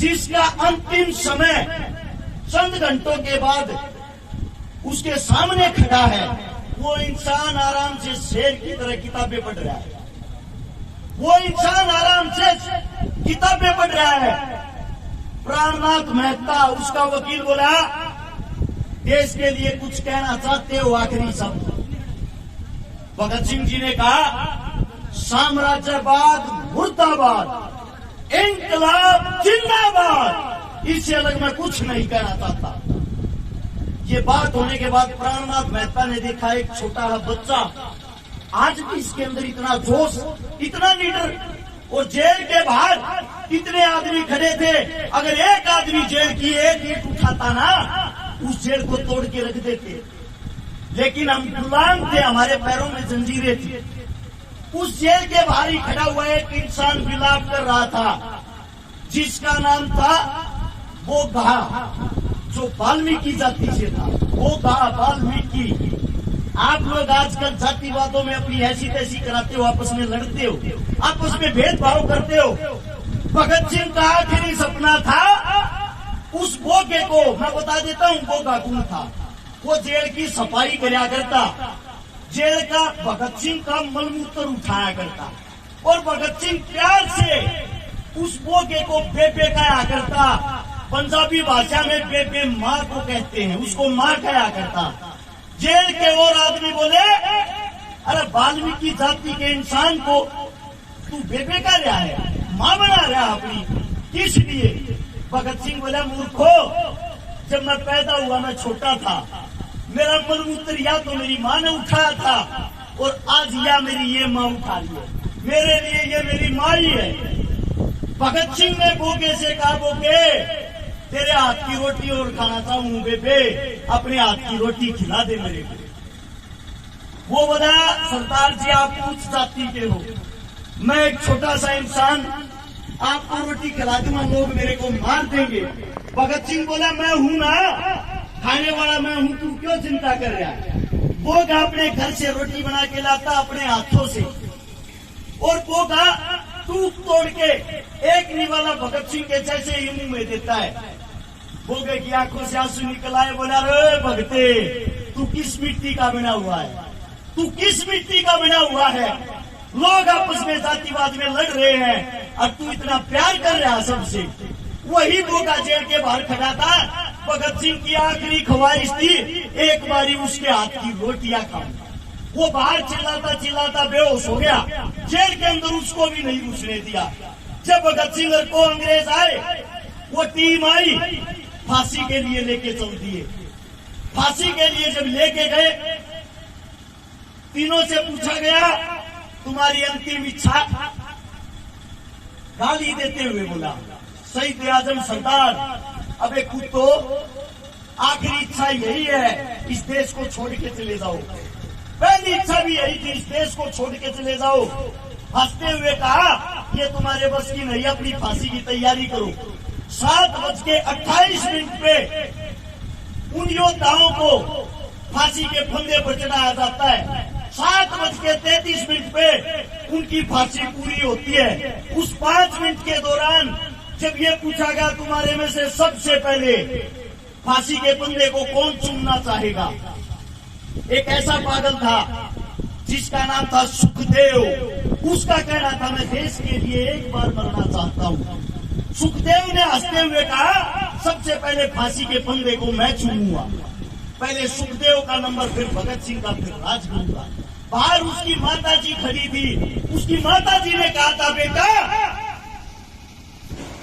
जिसका अंतिम समय चंद घंटों के बाद उसके सामने खड़ा है, वो इंसान आराम से शेर की तरह किताबें पढ़ रहा है। वो इंसान आराम से किताबें पढ़ रहा है। प्राणनाथ मेहता, उसका वकील, बोला देश के लिए कुछ कहना चाहते हो आखिरी शब्द? भगत सिंह जी ने कहा साम्राज्यवाद मुर्दाबाद, इंकलाब जिंदाबाद, इससे अलग मैं कुछ नहीं कहना चाहता। ये बात होने के बाद प्राणनाथ मेहता ने देखा एक छोटा बच्चा, आज भी इसके अंदर इतना जोश, इतना लीडर, और जेल के बाहर इतने आदमी खड़े थे। अगर एक आदमी जेल की एक ईंट उठाता ना, उस जेल को तोड़ के रख देते। लेकिन हम गुलाम थे, हमारे पैरों में जंजीरें थी। उस जेल के बाहर ही खड़ा हुआ एक इंसान विलाप कर रहा था, जिसका नाम था बोघा, जो वाल्मीकि जाति से था। बोघा, वाल्मीकि। आप लोग आजकल जातिवादों में अपनी ऐसी तैसी कराते हो, आपस में लड़ते हो, आपस में भेदभाव करते हो। भगत सिंह का आखिरी सपना था उस बोघे को, मैं बता देता हूँ बोघा कौन था। वो जेल की सफाई कराया करता, जेल का भगत सिंह का मलमूत्र उठाया करता, और भगत सिंह प्यार से उस बोघे को बेबे कहा करता। पंजाबी भाषा में बेबे माँ को कहते हैं, उसको माँ कहा करता। जेल के और आदमी बोले अरे वाल्मीकि जाति के इंसान को तू बेबे का रहा है, माँ बना रहा अपनी, किस लिए? भगत सिंह बोला मूर्खो, जब मैं पैदा हुआ मैं छोटा था, मेरा मलमूत्र या तो मेरी माँ ने उठाया था, और आज या मेरी ये माँ उठा ली है, मेरे लिए ये मेरी माँ ही है। भगत सिंह ने बोके से कहा बोके तेरे हाथ की रोटी और खाना चाहूं बेबे, अपने हाथ की रोटी खिला दे मेरे को। वो बोला सरदार जी आप उच्च जाति के हो, मैं एक छोटा सा इंसान, आपको रोटी खिला दूंगा, लोग मेरे को मार देंगे। भगत सिंह बोला मैं हूं ना, खाने वाला मैं हूं, तू क्यों चिंता कर रहा है? वो अपने घर से रोटी बना के लाता अपने हाथों से, और वो टूक तोड़ के एक निवाला भगत सिंह के जैसे ही मुंह में देता है। बोगे की आंखों से आंसू निकल आए। बोला रे भगते, तू किस मिट्टी का बना हुआ है? तू किस मिट्टी का बना हुआ है? लोग आपस में जातिवाद में लड़ रहे हैं और तू इतना प्यार कर रहा है सबसे। वही बोगा जेल के बाहर खड़ा था। भगत सिंह की आखिरी ख्वाहिश थी एक बारी उसके हाथ की रोटियां खाऊं। वो बाहर चिल्लाता चिल्लाता बेहोश हो गया, जेल के अंदर उसको भी नहीं घुसने दिया। जब भगत सिंह को अंग्रेज आए, वो टीम आई, फांसी के लिए लेके चल दिए। फांसी के लिए जब लेके गए, तीनों से पूछा गया तुम्हारी अंतिम इच्छा? गाली देते हुए बोला शहीद आजम सरदार, अबे कुत्तो, आखिरी इच्छा यही है, इस देश को छोड़ के चले जाओ। पहली इच्छा भी यही थी, इस देश को छोड़ के चले जाओ। हंसते हुए कहा ये तुम्हारे बस की नहीं, अपनी फांसी की तैयारी करो। 7:28 पे उन योद्धाओं को फांसी के फंदे पर चढ़ाया जाता है। 7:33 पे उनकी फांसी पूरी होती है। उस 5 मिनट के दौरान जब ये पूछा गया तुम्हारे में से सबसे पहले फांसी के फंदे को कौन चूमना चाहेगा, एक ऐसा पागल था जिसका नाम था सुखदेव। उसका कहना था मैं देश के लिए एक बार मरना चाहता हूँ। सुखदेव ने हंसते हुए कहा सबसे पहले फांसी के फंदे को मैं चूमूंगा। पहले सुखदेव का नंबर, फिर भगत सिंह का, फिर राजगुरु का। बाहर उसकी माताजी खड़ी थी। उसकी माताजी ने कहा था बेटा,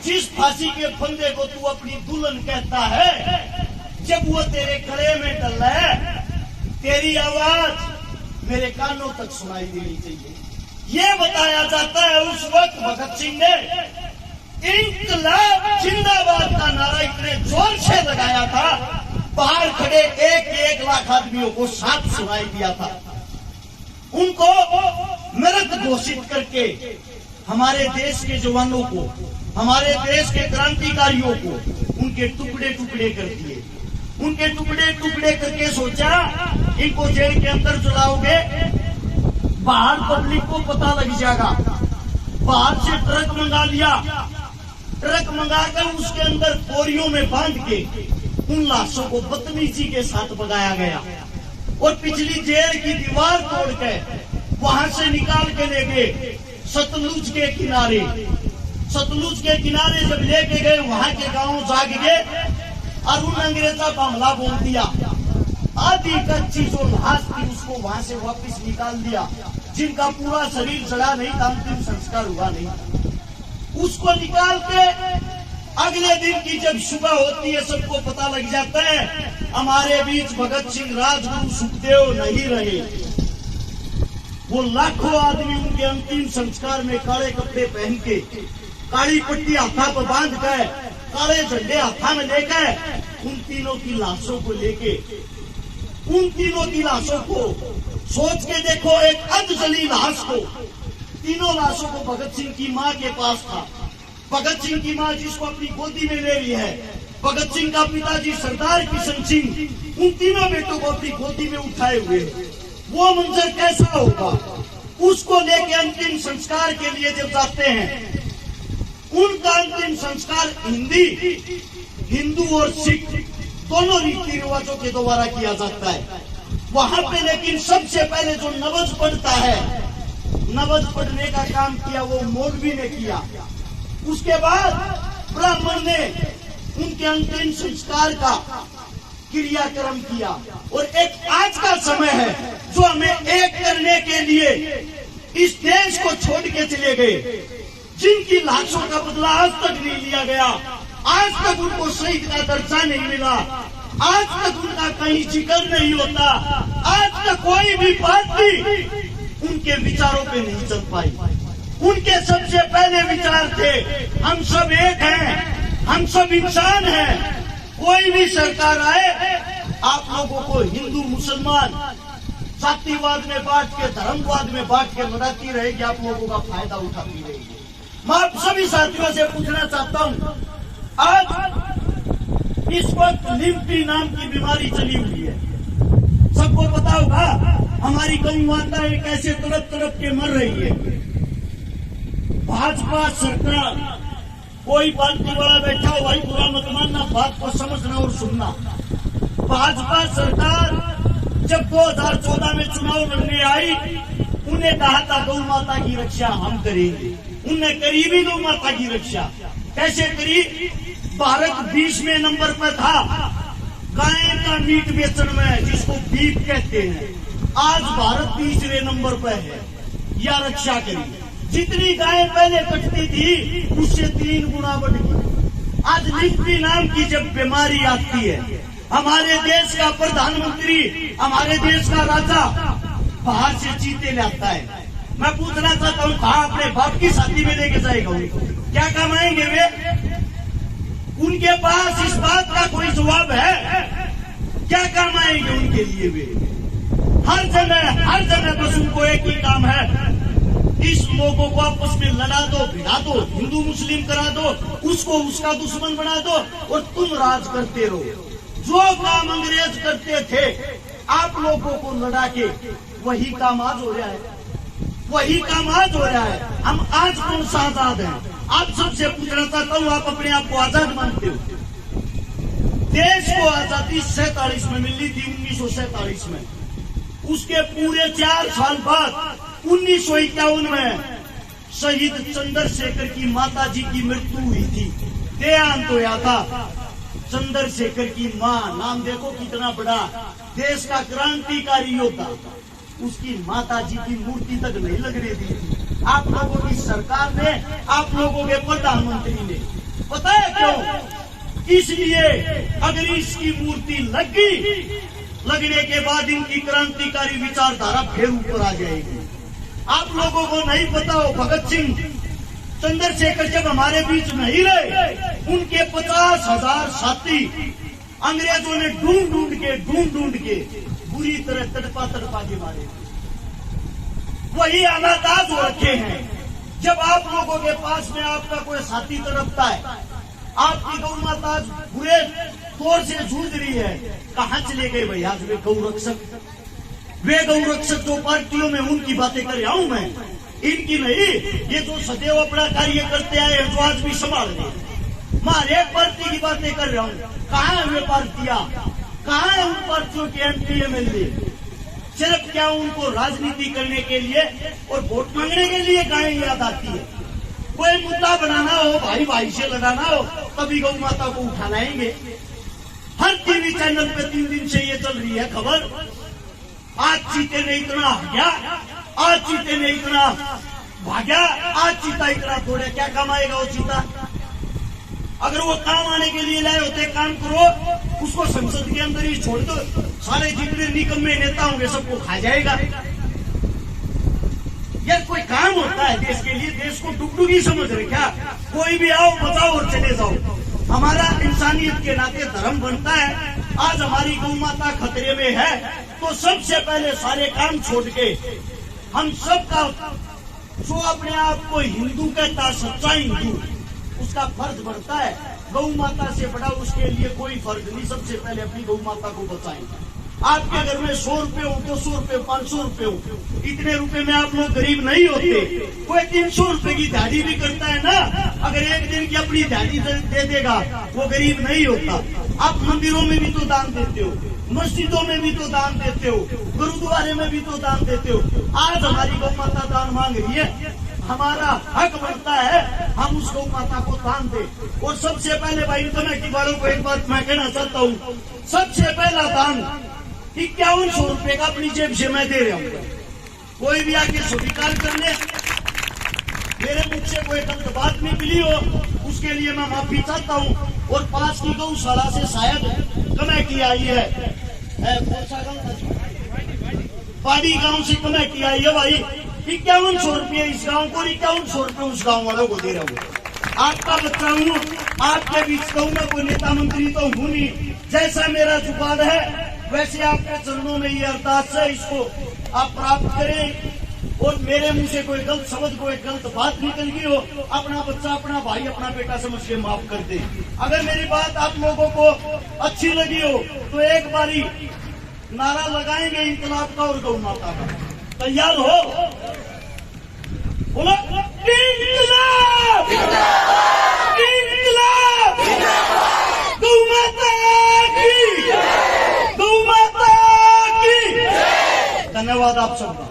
जिस फांसी के फंदे को तू अपनी दुल्हन कहता है, जब वो तेरे गले में डल है, तेरी आवाज मेरे कानों तक सुनाई देनी चाहिए। ये बताया जाता है उस वक्त भगत सिंह ने इंकलाब जिंदाबाद का नारा इतने जोर से लगाया था, बाहर खड़े 1 लाख आदमियों को साथ सुनाई दिया था। उनको मृत घोषित करके हमारे देश के जवानों को, हमारे देश के क्रांतिकारियों को उनके टुकड़े टुकड़े कर दिए। उनके टुकड़े टुकड़े करके सोचा इनको जेल के अंदर चलाओगे, बाहर पब्लिक को पता लग जाएगा। बाहर से ट्रक मंगा लिया, ट्रक मंगाकर उसके अंदर बोरियों में बांध के उन लाशों को बदतमीजी के साथ भगाया गया और पिछली जेल की दीवार तोड़कर वहां से निकाल के ले गए सतलुज के किनारे। सतलुज के किनारे जब लेके गए वहां के गांव जाग गए और उन अंग्रेजा का हमला बोल दिया। आधी कच्ची जो लाश थी उसको वहां से वापस निकाल दिया। जिनका पूरा शरीर सड़ा नहीं था, अंतिम संस्कार हुआ नहीं, उसको निकाल के अगले दिन की जब सुबह होती है सबको पता लग जाता है हमारे बीच भगत सिंह, राजगुरु, सुखदेव नहीं रहे। वो लाखों आदमी उनके अंतिम संस्कार में काले कपड़े पहन के, काली पट्टी हाथा पर बांध कर, काले झंडे हाथा में लेकर उन तीनों की लाशों को लेके, उन तीनों की लाशों को सोच के देखो, एक अधजली लाश को, तीनों लाशों को भगत सिंह की मां के पास था। भगत सिंह की मां जिसको अपनी गोदी में ले ली है, भगत सिंह का पिताजी सरदार किशन सिंह उन तीनों बेटों को अपनी गोदी में उठाए हुए। वो मंजर कैसा होगा? उसको लेके अंतिम संस्कार के लिए जब जाते हैं, उनका अंतिम संस्कार हिंदू और सिख दोनों रीति रिवाजों के द्वारा किया जाता है। वहां पे लेकिन सबसे पहले जो नवज पढ़ता है, नवज पढ़ने का काम किया वो मौलवी ने किया। उसके बाद ब्राह्मण ने उनके अंतिम संस्कार का क्रियाक्रम किया। और एक आज का समय है जो हमें एक करने के लिए इस देश को छोड़ के चले गए, जिनकी लाशों का बदला आज तक नहीं लिया गया, आज तक उनको शहीद का दर्जा नहीं मिला, आज तक उनका कहीं जिक्र नहीं होता, आज तक कोई भी पार्टी उनके विचारों पे नहीं चल पाई। उनके सबसे पहले विचार थे हम सब एक हैं, हम सब इंसान हैं। कोई भी सरकार आए आप लोगों को हिंदू मुसलमान जातिवाद में बांट के, धर्मवाद में बांट के लड़ाती रहेगी, आप लोगों का फायदा उठाती रहेगी। मैं आप सभी साथियों से पूछना चाहता हूं, आज इस वक्त लिम्पी नाम की बीमारी चली हुई है, सबको पता होगा। हमारी गौ माताएं कैसे तड़प तड़प के मर रही है। भाजपा सरकार, कोई पार्टी वाला बैठा हो भाई बुरा मत मानना, बात को समझना और सुनना। भाजपा सरकार जब 2014 में चुनाव लड़ने आई, उन्हें कहा था गौ माता की रक्षा हम करेंगे। उन्हें करी भी गौ माता की रक्षा। कैसे करी? भारत 20वें नंबर पर था गाय का मीट बेचने में, जिसको बीफ कहते हैं। आज भारत 30वें नंबर पर है। या रक्षा करी। जितनी गाय पहले कटती थी उससे 3 गुना बढ़ गई। आज लिम्पी नाम की जब बीमारी आती है, हमारे देश का प्रधानमंत्री, हमारे देश का राजा बाहर से चीते लाता है। मैं पूछना चाहता हूँ, कहा अपने बाप की शादी में लेके जाएगा उनको? क्या कमाएंगे वे? उनके पास इस बात का कोई जवाब है? क्या काम आएंगे उनके लिए वे? हर जगह बस उनको एक ही काम है, इस लोगों को आपस में लड़ा दो, भिड़ा दो, हिंदू मुस्लिम करा दो, उसको उसका दुश्मन बना दो और तुम राज करते रहो। जो काम अंग्रेज करते थे आप लोगों को लड़ा के, वही काम आज हो रहा है, वही काम आज हो रहा है। हम आज कौन सा आजाद है? आप सबसे पूछना चाहता हूँ, आप अपने आप को आजाद मानते हो? देश को आजादी 47 में मिली थी, 1947 में। उसके पूरे 4 साल बाद 1951 में शहीद चंद्रशेखर की माता जी की मृत्यु हुई थी, देहांत होया था। चंद्रशेखर की मां, नाम देखो कितना बड़ा, देश का क्रांतिकारी योद्धा, उसकी माता जी की मूर्ति तक नहीं लगने दी थी आप लोगों की सरकार ने, आप लोगों के प्रधानमंत्री ने। पता है क्यों? इसलिए अगर इसकी मूर्ति लग गई, लगने के बाद इनकी क्रांतिकारी विचारधारा फिर ऊपर आ जाएगी। आप लोगों को नहीं पता हो, भगत सिंह, चंद्रशेखर जब हमारे बीच नहीं रहे, उनके 50,000 साथी अंग्रेजों ने ढूंढ ढूंढ के बुरी तरह तड़पा के मारे। वही हालात आज हो रखे हैं। जब आप लोगों के पास में आपका कोई साथी तड़पता है, आपकी गौ माता आज बुरे तौर से जूझ रही है, कहां चले गए भाई आज वे गौरक्षक? वे गौरक्षक जो पार्टियों में, उनकी बातें कर रहा हूं मैं, इनकी नहीं। ये जो सदैव अपना कार्य करते आए हैं, जो आज भी संभाल रहे हैं, मैं हर एक पार्टी की बातें कर रहा हूँ। कहाँ है वे पार्टियां, कहाँ है उन पार्टियों के एमपी एमएलए? सिर्फ क्या उनको राजनीति करने के लिए और वोट मांगने के लिए गाय याद आती है? कोई मुद्दा बनाना हो, भाई भाई से लड़ाना हो, तभी गौ माता को उठा लाएंगे। हर टीवी चैनल पे 3 दिन से ये चल रही है खबर, आज चीते ने इतना गया, आज चीते ने इतना भागा, आज चीता इतना तोड़े। क्या काम आएगा वो चीता? अगर वो काम आने के लिए लाए होते, काम करो, उसको संसद के अंदर ही छोड़ दो, सारे जितने निकम्मे नेता होंगे सबको खा जाएगा। यार कोई काम होता है देश के लिए, देश को डुगडुगी समझ रहे क्या? कोई भी आओ बचाओ और चले जाओ। हमारा इंसानियत के नाते धर्म बनता है। आज हमारी गौ माता खतरे में है तो सबसे पहले सारे काम छोड़ के हम सबका, जो अपने आप को हिंदू कहता, सच्चा हिंदू, उसका फर्ज बनता है गौ माता से बड़ा उसके लिए कोई फर्ज नहीं। सबसे पहले अपनी गौ माता को बचाएंगे। आपके घर में 100 रुपए हो, 200 रुपए, 500 रुपए हो, इतने रुपए में आप लोग गरीब नहीं होते। कोई 300 रुपए की दिहाड़ी भी करता है ना, अगर एक दिन की अपनी दिहाड़ी दे देगा वो गरीब नहीं होता। आप मंदिरों में भी तो दान देते हो, मस्जिदों में भी तो दान देते हो, गुरुद्वारे में भी तो दान देते हो। आज हमारी गौ माता दान मांग रही है, हमारा हक बनता है हम उस गौ माता को दान दे। और सबसे पहले भाई कमेटी वालों को एक बात मैं कहना चाहता हूँ, सबसे पहला दान 5100 रुपए का अपनी जेब से मैं दे रहा हूँ। कोई भी आके स्वीकार कर ले, मेरे मुख से कोई गलत बात निकली हो उसके लिए मैं माफी चाहता हूँ। और पास की गौशाला से शायद कमेटी आई है, पाड़ी गांव से कमेटी आई है भाई। 5100 रुपये इस गांव को, 5100 रुपये उस गांव वालों को दे रहा हूँ। आपका बच्चा हूँ, आपके बीच कहूँ मैं कोई नेता मंत्री तो हूँ नहीं। जैसा मेरा जुबान है वैसे आपके चरणों में ये अरदास है, इसको आप प्राप्त करें। और मेरे मुंह से कोई गलत शब्द, कोई गलत बात निकल गई हो, अपना बच्चा, अपना भाई, अपना बेटा समझ के माफ कर दे। अगर मेरी बात आप लोगों को अच्छी लगी हो तो एक बारी नारा लगाएंगे इंकलाब का और गौ माता का। तैयार हो? बोलो इंकलाब, इंकलाब, गौ माता की, गौ माता की। धन्यवाद आप सबका।